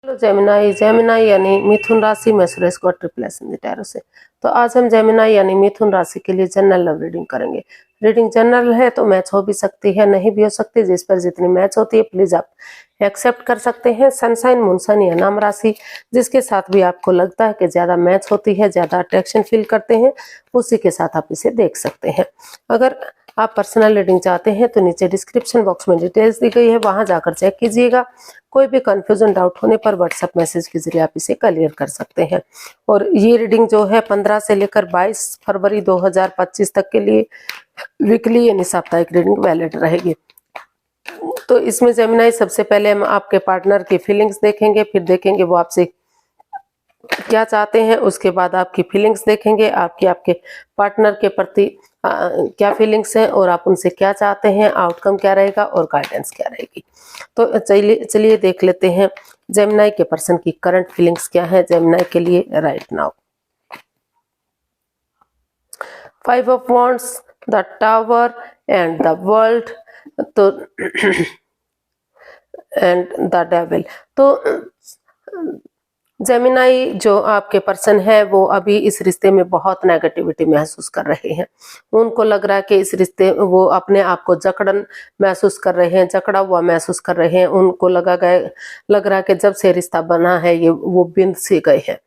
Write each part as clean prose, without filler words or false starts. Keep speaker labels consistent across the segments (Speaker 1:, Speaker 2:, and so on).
Speaker 1: Hello Gemini. Gemini यानी मिथुन राशि में सुरेश को triple S in the tarot से। तो आज हम जेमिनाई यानी मिथुन राशि के लिए जनरल लव रीडिंग करेंगे। रीडिंग जनरल है तो मैच हो भी सकती है, नहीं भी हो सकती। जिस पर जितनी मैच होती है प्लीज आप एक्सेप्ट कर सकते हैं। सनसाइन, मूनसाइन या नाम राशि जिसके साथ भी आपको लगता है कि ज्यादा मैच होती है, ज्यादा अट्रैक्शन फील करते हैं, उसी के साथ आप इसे देख सकते हैं। अगर आप पर्सनल रीडिंग चाहते हैं तो नीचे डिस्क्रिप्शन बॉक्स में डिटेल्स दी गई है, वहां जाकर चेक कीजिएगा। कोई भी कंफ्यूजन, डाउट होने पर व्हाट्सएप मैसेज के जरिए आप इसे क्लियर कर सकते हैं। और ये रीडिंग जो है 15 से लेकर 22 फरवरी 2025 तक के लिए वीकली यानी साप्ताहिक रीडिंग वैलिड रहेगी। तो इसमें जेमिनाई सबसे पहले हम आपके पार्टनर की फीलिंग्स देखेंगे, फिर देखेंगे वो आपसे क्या चाहते हैं, उसके बाद आपकी फीलिंग्स देखेंगे, आपके पार्टनर के प्रति क्या फीलिंग्स हैं और आप उनसे क्या चाहते हैं, आउटकम क्या रहेगा और गाइडेंस क्या रहेगी। तो चलिए देख लेते हैं जेमिनाई के पर्सन की करंट फीलिंग्स क्या है जेमिनाई के लिए right now. 5 of wands, the tower and the world, तो एंड द डेविल। तो जेमिनाई जो आपके पर्सन है वो अभी इस रिश्ते में बहुत नेगेटिविटी महसूस कर रहे हैं। उनको लग रहा है कि इस रिश्ते वो अपने आप को जकड़न महसूस कर रहे हैं, जकड़ा हुआ महसूस कर रहे हैं। उनको लग रहा है कि जब से रिश्ता बना है ये वो बिंद से गए हैं।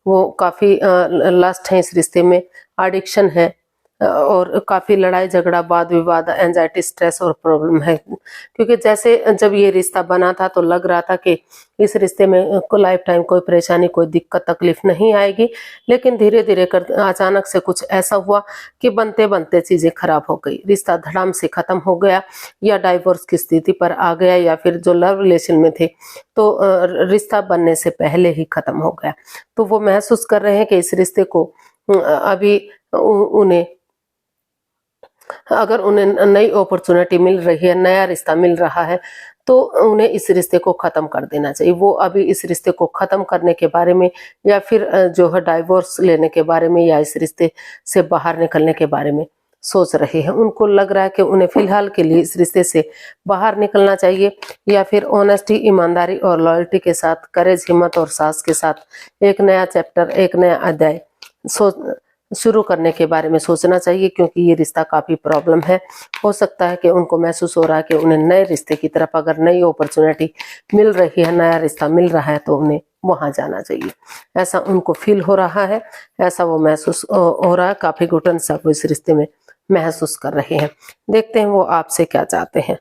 Speaker 1: वो काफी लस्ट है इस रिश्ते में, एडिक्शन है और काफी लड़ाई झगड़ा, वाद विवाद, एंजाइटी, स्ट्रेस और प्रॉब्लम है। क्योंकि जैसे जब ये रिश्ता बना था तो लग रहा था कि इस रिश्ते में को लाइफ टाइम कोई परेशानी, कोई दिक्कत तकलीफ नहीं आएगी, लेकिन धीरे धीरे कर अचानक से कुछ ऐसा हुआ कि बनते बनते चीजें खराब हो गई। रिश्ता धड़ाम से खत्म हो गया या डाइवोर्स की स्थिति पर आ गया, या फिर जो लव रिलेशन में थे तो रिश्ता बनने से पहले ही खत्म हो गया। तो वो महसूस कर रहे हैं कि इस रिश्ते को अभी उन्हें अगर उन्हें नई अपॉर्चुनिटी मिल रही है, नया रिश्ता मिल रहा है, तो उन्हें इस रिश्ते को खत्म कर देना चाहिए। वो अभी इस रिश्ते को खत्म करने के बारे में या फिर जो है डाइवोर्स लेने के बारे में या इस रिश्ते से बाहर निकलने के बारे में सोच रहे हैं। उनको लग रहा है कि उन्हें फिलहाल के लिए इस रिश्ते से बाहर निकलना चाहिए, या फिर ऑनेस्टी, ईमानदारी और लॉयल्टी के साथ, करेज, हिम्मत और साहस के साथ एक नया चैप्टर, एक नया अध्याय शुरू करने के बारे में सोचना चाहिए। क्योंकि ये रिश्ता काफी प्रॉब्लम है। हो सकता है कि उनको महसूस हो रहा है कि उन्हें नए रिश्ते की तरफ अगर नई अपॉर्चुनिटी मिल रही है, नया रिश्ता मिल रहा है, तो उन्हें वहां जाना चाहिए। ऐसा उनको फील हो रहा है, ऐसा वो महसूस हो रहा है। काफी घुटन सा वो इस रिश्ते में महसूस कर रहे हैं। देखते हैं वो आपसे क्या चाहते हैं।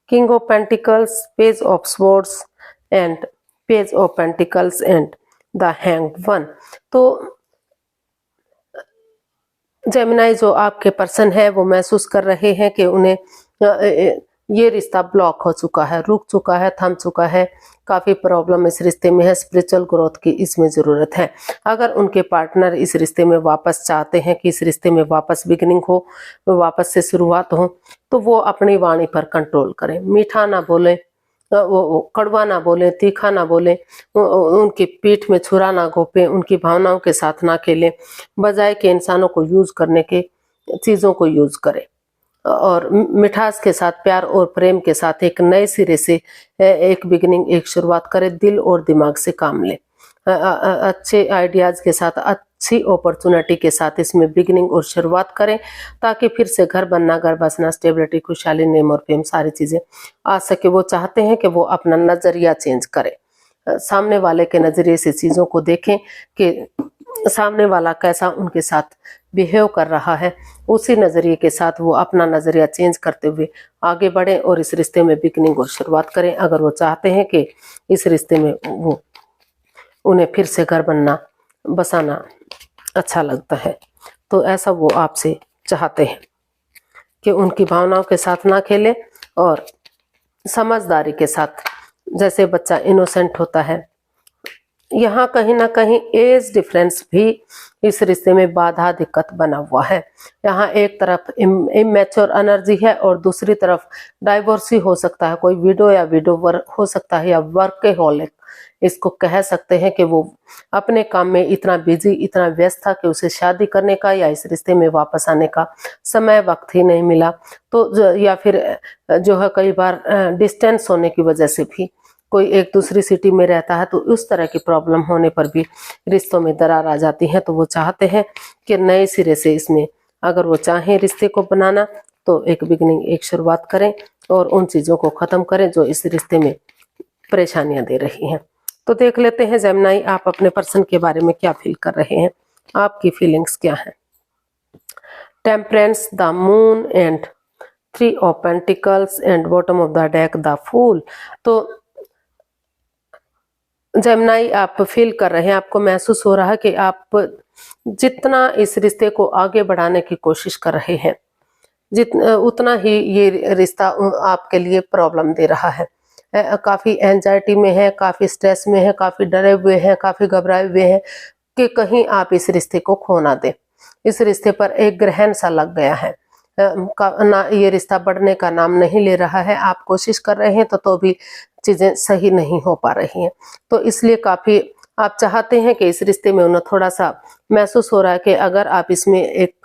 Speaker 1: King of pentacles, page of swords and page of pentacles and the hanged one. तो जेमिनाई जो आपके पर्सन है वो महसूस कर रहे हैं कि उन्हें ये रिश्ता ब्लॉक हो चुका है, रुक चुका है, थम चुका है। काफी प्रॉब्लम इस रिश्ते में है, स्पिरिचुअल ग्रोथ की इसमें जरूरत है। अगर उनके पार्टनर इस रिश्ते में वापस चाहते हैं कि इस रिश्ते में वापस बिगिनिंग हो, वापस से शुरुआत हो, तो वो अपनी वाणी पर कंट्रोल करें। मीठा ना बोले, वो कड़वा ना बोले, तीखा ना बोले, उनकी पीठ में छुरा ना घोंपे, उनकी भावनाओं के साथ ना खेलें। बजाय के इंसानों को यूज करने के चीजों को यूज करें और मिठास के साथ, प्यार और प्रेम के साथ एक नए सिरे से एक बिगिनिंग, एक शुरुआत करें। दिल और दिमाग से काम लें। अच्छे आइडियाज के साथ, अच्छी अपॉर्चुनिटी के साथ इसमें बिगिनिंग और शुरुआत करें, ताकि फिर से घर बनना, घर बसना, स्टेबिलिटी, खुशहाली, नेम और फेम सारी चीजें आ सके। वो चाहते हैं कि वो अपना नजरिया चेंज करें, सामने वाले के नजरिए से चीजों को देखें कि सामने वाला कैसा उनके साथ बिहेव कर रहा है। उसी नजरिए के साथ वो अपना नजरिया चेंज करते हुए आगे बढ़े और इस रिश्ते में बिगिनिंग और शुरुआत करें। अगर वो चाहते हैं कि इस रिश्ते में वो उन्हें फिर से घर बनना, बसाना अच्छा लगता है, तो ऐसा वो आपसे चाहते हैं कि उनकी भावनाओं के साथ ना खेलें और समझदारी के साथ, जैसे बच्चा इनोसेंट होता है। यहाँ कहीं ना कहीं एज डिफरेंस भी इस रिश्ते में बाधा, दिक्कत बना हुआ है। यहाँ एक तरफ इमेच्योर एनर्जी है और दूसरी तरफ डाइवोर्स ही हो सकता है। कोई विडो या विडोवर हो सकता है, या वर्कहॉलिक इसको कह सकते हैं कि वो अपने काम में इतना बिजी, इतना व्यस्त था कि उसे शादी करने का या इस रिश्ते में वापस आने का समय, वक्त ही नहीं मिला। तो या फिर जो है कई बार डिस्टेंस होने की वजह से भी कोई एक दूसरी सिटी में रहता है, तो उस तरह की प्रॉब्लम होने पर भी रिश्तों में दरार आ जाती है। तो वो चाहते हैं कि नए सिरे से इसमें अगर वो चाहें रिश्ते को बनाना तो एक बिगनिंग, एक शुरुआत करें और उन चीज़ों को ख़त्म करें जो इस रिश्ते में परेशानियां दे रही हैं। तो देख लेते हैं जेमिनी, आप अपने पर्सन के बारे में क्या फील कर रहे हैं, आपकी फीलिंग्स क्या हैं। Temperance, the moon and 3 of pentacles and bottom of the deck the fool. तो जेमिनी, आप फील कर रहे हैं, आपको महसूस हो रहा है कि आप जितना इस रिश्ते को आगे बढ़ाने की कोशिश कर रहे हैं, उतना ही ये रिश्ता आपके लिए प्रॉब्लम दे रहा है। काफ़ी एंजाइटी में है, काफ़ी स्ट्रेस में है, काफ़ी डरे हुए हैं, काफ़ी घबराए हुए हैं कि कहीं आप इस रिश्ते को खो ना दें। इस रिश्ते पर एक ग्रहण सा लग गया है, ना ये रिश्ता बढ़ने का नाम नहीं ले रहा है। आप कोशिश कर रहे हैं तो भी चीज़ें सही नहीं हो पा रही हैं। तो इसलिए काफ़ी आप चाहते हैं कि इस रिश्ते में उन्हें थोड़ा सा महसूस हो रहा है कि अगर आप इसमें एक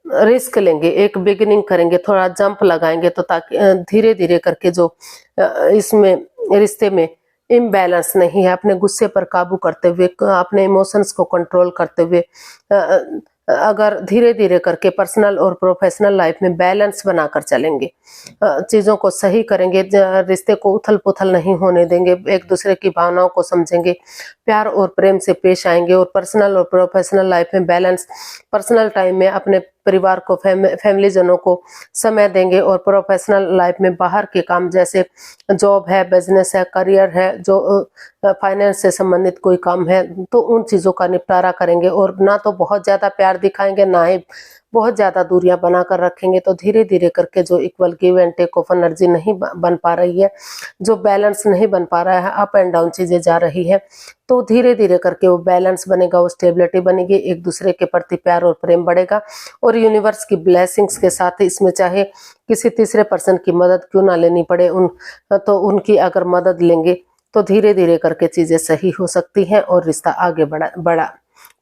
Speaker 1: रिस्क लेंगे, एक बिगिनिंग करेंगे, थोड़ा जंप लगाएंगे, तो ताकि धीरे धीरे करके जो इसमें रिश्ते में इम्बैलेंस नहीं है, अपने गुस्से पर काबू करते हुए, अपने इमोशंस को कंट्रोल करते हुए, अगर धीरे धीरे करके पर्सनल और प्रोफेशनल लाइफ में बैलेंस बनाकर चलेंगे, चीज़ों को सही करेंगे, रिश्ते को उथल पुथल नहीं होने देंगे, एक दूसरे की भावनाओं को समझेंगे, प्यार और प्रेम से पेश आएंगे और पर्सनल और प्रोफेशनल लाइफ में बैलेंस, पर्सनल टाइम में अपने परिवार को, फैमिली जनों को समय देंगे और प्रोफेशनल लाइफ में बाहर के काम जैसे जॉब है, बिजनेस है, करियर है, जो फाइनेंस से संबंधित कोई काम है, तो उन चीज़ों का निपटारा करेंगे और ना तो बहुत ज़्यादा प्यार दिखाएंगे, ना ही बहुत ज़्यादा दूरियां बनाकर रखेंगे। तो धीरे धीरे करके जो equal give and take of energy नहीं बन पा रही है, जो बैलेंस नहीं बन पा रहा है, अप एंड डाउन चीज़ें जा रही है, तो धीरे धीरे करके वो बैलेंस बनेगा, वो स्टेबिलिटी बनेगी, एक दूसरे के प्रति प्यार और प्रेम बढ़ेगा और यूनिवर्स की ब्लेसिंग्स के साथ इसमें चाहे किसी तीसरे पर्सन की मदद क्यों ना लेनी पड़े, तो उनकी अगर मदद लेंगे तो धीरे धीरे करके चीज़ें सही हो सकती हैं और रिश्ता आगे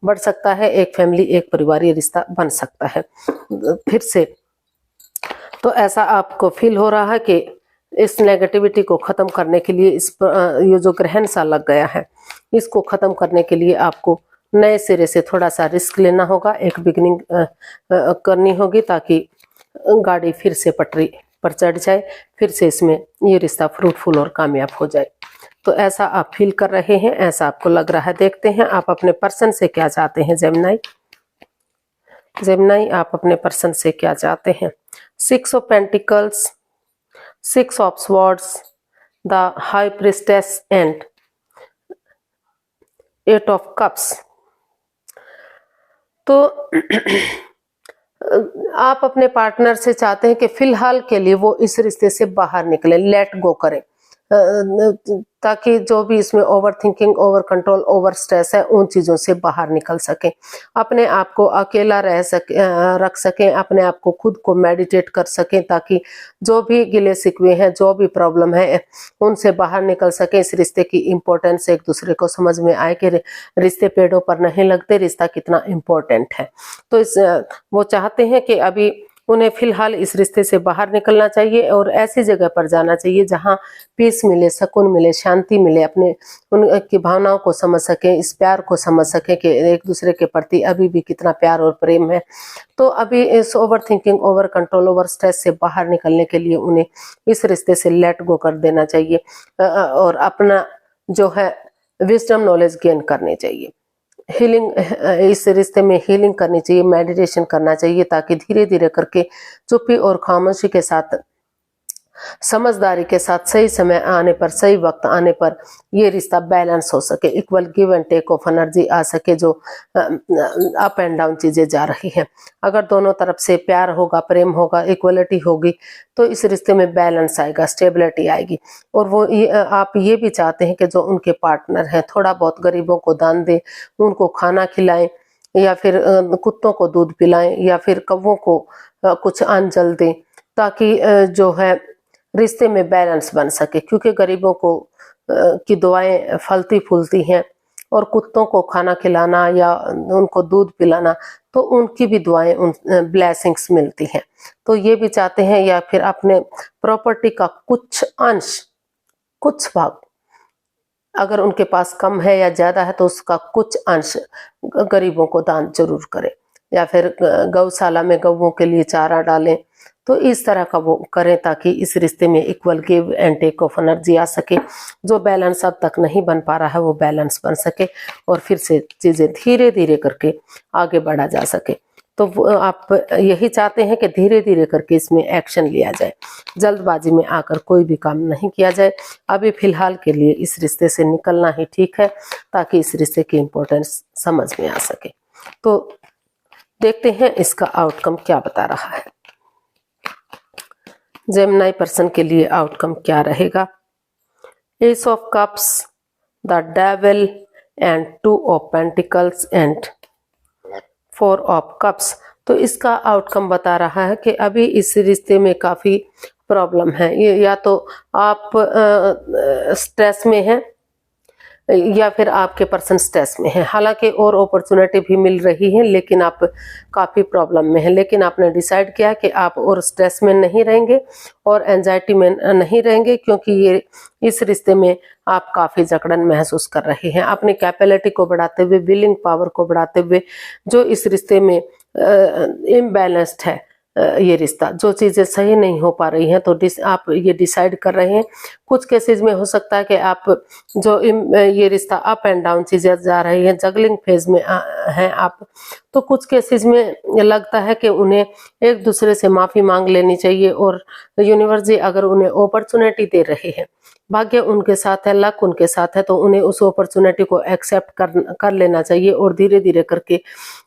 Speaker 1: बढ़ सकता है, एक फैमिली, एक परिवारीय रिश्ता बन सकता है फिर से। तो ऐसा आपको फील हो रहा है कि इस नेगेटिविटी को ख़त्म करने के लिए, ये जो ग्रहण सा लग गया है, इसको ख़त्म करने के लिए आपको नए सिरे से थोड़ा सा रिस्क लेना होगा, एक बिगनिंग करनी होगी ताकि गाड़ी फिर से पटरी पर चढ़ जाए, फिर से इसमें ये रिश्ता फ्रूटफुल और कामयाब हो जाए। तो ऐसा आप फील कर रहे हैं, ऐसा आपको लग रहा है। देखते हैं आप अपने पर्सन से क्या चाहते हैं जेमिनी। जेमिनी, आप अपने पर्सन से क्या चाहते हैं। 6 of pentacles, 6 of swords, the high priestess and 8 of cups. तो आप अपने पार्टनर से चाहते हैं कि फिलहाल के लिए वो इस रिश्ते से बाहर निकले, लेट गो करें, ताकि जो भी इसमें over thinking, over control, over stress है, उन चीज़ों से बाहर निकल सकें, अपने आप को अकेला रख सकें, अपने आप को खुद को मेडिटेट कर सकें, ताकि जो भी गिले शिकवे हैं, जो भी प्रॉब्लम है, उनसे बाहर निकल सकें। इस रिश्ते की इम्पोर्टेंस एक दूसरे को समझ में आए कि रिश्ते पेड़ों पर नहीं लगते, रिश्ता कितना इम्पोर्टेंट है। तो वो चाहते हैं कि अभी उन्हें फिलहाल इस रिश्ते से बाहर निकलना चाहिए और ऐसी जगह पर जाना चाहिए जहां पीस मिले, सुकून मिले, शांति मिले, अपने उनकी भावनाओं को समझ सकें, इस प्यार को समझ सकें कि एक दूसरे के प्रति अभी भी कितना प्यार और प्रेम है। तो अभी इस over thinking, over control, over stress से बाहर निकलने के लिए उन्हें इस रिश्ते से लेट गो कर देना चाहिए और अपना जो है विजडम, नॉलेज गेन करनी चाहिए। हीलिंग, इस रिश्ते में हीलिंग करनी चाहिए, मेडिटेशन करना चाहिए, ताकि धीरे धीरे करके चुप्पी और खामोशी के साथ, समझदारी के साथ, सही समय आने पर, सही वक्त आने पर ये रिश्ता बैलेंस हो सके, equal give and take of energy आ सके, जो अप एंड डाउन चीजें जा रही हैं। अगर दोनों तरफ से प्यार होगा, प्रेम होगा, इक्वलिटी होगी, तो इस रिश्ते में बैलेंस आएगा, स्टेबिलिटी आएगी। और वो आप ये भी चाहते हैं कि जो उनके पार्टनर हैं थोड़ा बहुत गरीबों को दान दें, उनको खाना खिलाएं, या फिर कुत्तों को दूध पिलाएं, या फिर कौवों को कुछ अन्न जल दें, ताकि जो है रिश्ते में बैलेंस बन सके। क्योंकि गरीबों को की दुआएं फलती फूलती हैं, और कुत्तों को खाना खिलाना या उनको दूध पिलाना, तो उनकी भी दुआएं उन ब्लेसिंग्स मिलती हैं। तो ये भी चाहते हैं, या फिर अपने प्रॉपर्टी का कुछ अंश, कुछ भाग, अगर उनके पास कम है या ज़्यादा है तो उसका कुछ अंश गरीबों को दान जरूर करें, या फिर गौशाला में गौओं के लिए चारा डालें। तो इस तरह का वो करें ताकि इस रिश्ते में equal give and take of energy आ सके। जो बैलेंस अब तक नहीं बन पा रहा है वो बैलेंस बन सके और फिर से चीज़ें धीरे धीरे करके आगे बढ़ा जा सके। तो आप यही चाहते हैं कि धीरे धीरे करके इसमें एक्शन लिया जाए, जल्दबाजी में आकर कोई भी काम नहीं किया जाए। अभी फिलहाल के लिए इस रिश्ते से निकलना ही ठीक है ताकि इस रिश्ते की इम्पोर्टेंस समझ में आ सके। तो देखते हैं इसका आउटकम क्या बता रहा है। जेमिनी पर्सन के लिए आउटकम क्या रहेगा। S of cups, the devil and 2 of pentacles and 4 of cups. तो इसका आउटकम बता रहा है कि अभी इस रिश्ते में काफ़ी प्रॉब्लम है। ये या तो आप स्ट्रेस में हैं या फिर आपके पर्सन स्ट्रेस में है। हालांकि और अपॉर्चुनिटी भी मिल रही है लेकिन आप काफ़ी प्रॉब्लम में हैं। लेकिन आपने डिसाइड किया कि आप और स्ट्रेस में नहीं रहेंगे और एंजाइटी में नहीं रहेंगे, क्योंकि ये इस रिश्ते में आप काफ़ी जकड़न महसूस कर रहे हैं। अपनी कैपेबिलिटी को बढ़ाते हुए, विलिंग पावर को बढ़ाते हुए, जो इस रिश्ते में इम्बैलेंस्ड है ये रिश्ता, जो चीज़ें सही नहीं हो पा रही हैं, तो आप ये डिसाइड कर रहे हैं। कुछ केसेस में हो सकता है कि आप जो ये रिश्ता अप एंड डाउन चीज़ें जा रही हैं, जगलिंग फेज में हैं आप, तो कुछ केसेस में लगता है कि उन्हें एक दूसरे से माफ़ी मांग लेनी चाहिए और यूनिवर्स जी अगर उन्हें अपॉर्चुनिटी दे रहे हैं, भाग्य उनके साथ है, लक उनके साथ है, तो उन्हें उस अपॉर्चुनिटी को एक्सेप्ट कर लेना चाहिए और धीरे धीरे करके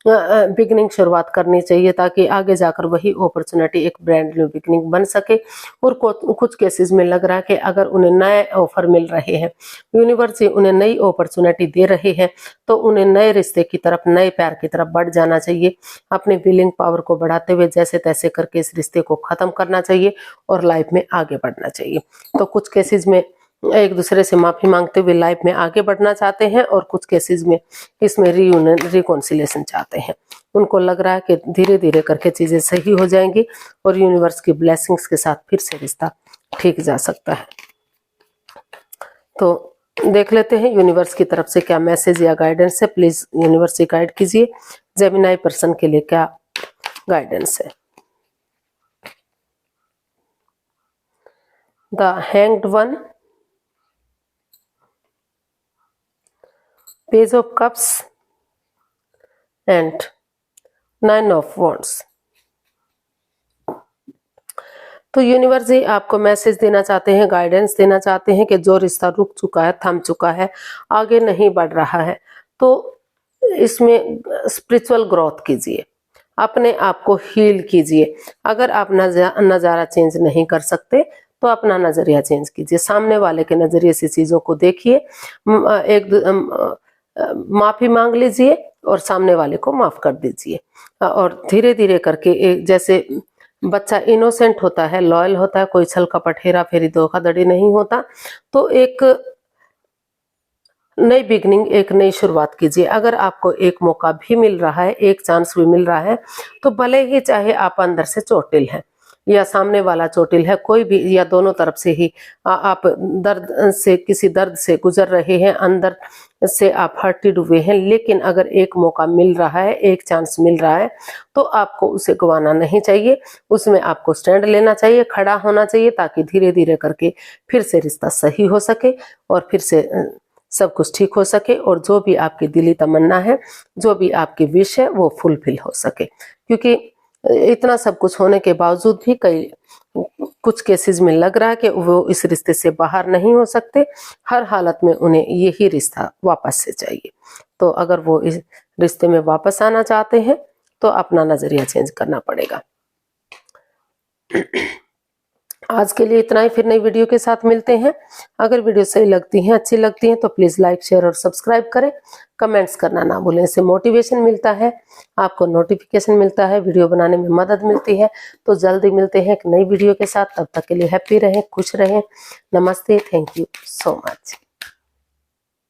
Speaker 1: बिगनिंग शुरुआत करनी चाहिए ताकि आगे जाकर वही अपॉर्चुनिटी एक ब्रांड न्यू बिगनिंग बन सके। और कुछ केसेस में लग रहा है कि अगर उन्हें नए ऑफर मिल रहे हैं, यूनिवर्स से उन्हें नई अपॉर्चुनिटी दे रहे हैं, तो उन्हें नए रिश्ते की तरफ, नए प्यार की तरफ बढ़ जाना चाहिए। अपनी विलिंग पावर को बढ़ाते हुए जैसे तैसे करके इस रिश्ते को ख़त्म करना चाहिए और लाइफ में आगे बढ़ना चाहिए। तो कुछ केसेस में एक दूसरे से माफ़ी मांगते हुए लाइफ में आगे बढ़ना चाहते हैं और कुछ केसेस में इसमें रीयूनियन, रिकॉन्सिलेशन चाहते हैं। उनको लग रहा है कि धीरे धीरे करके चीज़ें सही हो जाएंगी और यूनिवर्स की ब्लेसिंग्स के साथ फिर से रिश्ता ठीक जा सकता है। तो देख लेते हैं यूनिवर्स की तरफ से क्या मैसेज या गाइडेंस है। प्लीज यूनिवर्स से गाइड कीजिए जेमिनी पर्सन के लिए क्या गाइडेंस है। The hanged one, page of cups and 9 of wands. तो यूनिवर्स जी आपको मैसेज देना चाहते हैं, गाइडेंस देना चाहते हैं कि जो रिश्ता रुक चुका है, थम चुका है, आगे नहीं बढ़ रहा है, तो इसमें स्पिरिचुअल ग्रोथ कीजिए, अपने आप को हील कीजिए। अगर आप नज़ारा चेंज नहीं कर सकते तो अपना नज़रिया चेंज कीजिए, सामने वाले के नज़रिए से चीज़ों को देखिए, माफ़ी मांग लीजिए और सामने वाले को माफ़ कर दीजिए। और धीरे धीरे करके जैसे बच्चा इनोसेंट होता है, लॉयल होता है, कोई छल कपट, हेरा फेरी, धोखाधड़ी नहीं होता, तो एक नई बिगनिंग, एक नई शुरुआत कीजिए। अगर आपको एक मौका भी मिल रहा है, एक चांस भी मिल रहा है, तो भले ही चाहे आप अंदर से चोटिल हैं या सामने वाला चोटिल है, कोई भी या दोनों तरफ से ही आप दर्द से, किसी दर्द से गुजर रहे हैं, अंदर से आप हर्टेड हुए हैं, लेकिन अगर एक मौका मिल रहा है, एक चांस मिल रहा है, तो आपको उसे गंवाना नहीं चाहिए। उसमें आपको स्टैंड लेना चाहिए, खड़ा होना चाहिए, ताकि धीरे धीरे करके फिर से रिश्ता सही हो सके और फिर से सब कुछ ठीक हो सके और जो भी आपकी दिली तमन्ना है, जो भी आपकी विश है, वो फुलफिल हो सके। क्योंकि इतना सब कुछ होने के बावजूद भी कुछ केसेस में लग रहा है कि वो इस रिश्ते से बाहर नहीं हो सकते। हर हालत में उन्हें यही रिश्ता वापस से चाहिए। तो अगर वो इस रिश्ते में वापस आना चाहते हैं तो अपना नजरिया चेंज करना पड़ेगा। आज के लिए इतना ही, फिर नई वीडियो के साथ मिलते हैं। अगर वीडियो सही लगती है, अच्छी लगती है, तो प्लीज़ लाइक, शेयर और सब्सक्राइब करें। कमेंट्स करना ना भूलें, इससे मोटिवेशन मिलता है, आपको नोटिफिकेशन मिलता है, वीडियो बनाने में मदद मिलती है। तो जल्दी मिलते हैं एक नई वीडियो के साथ, तब तक के लिए हैप्पी रहें, खुश रहें। नमस्ते, थैंक यू सो मच।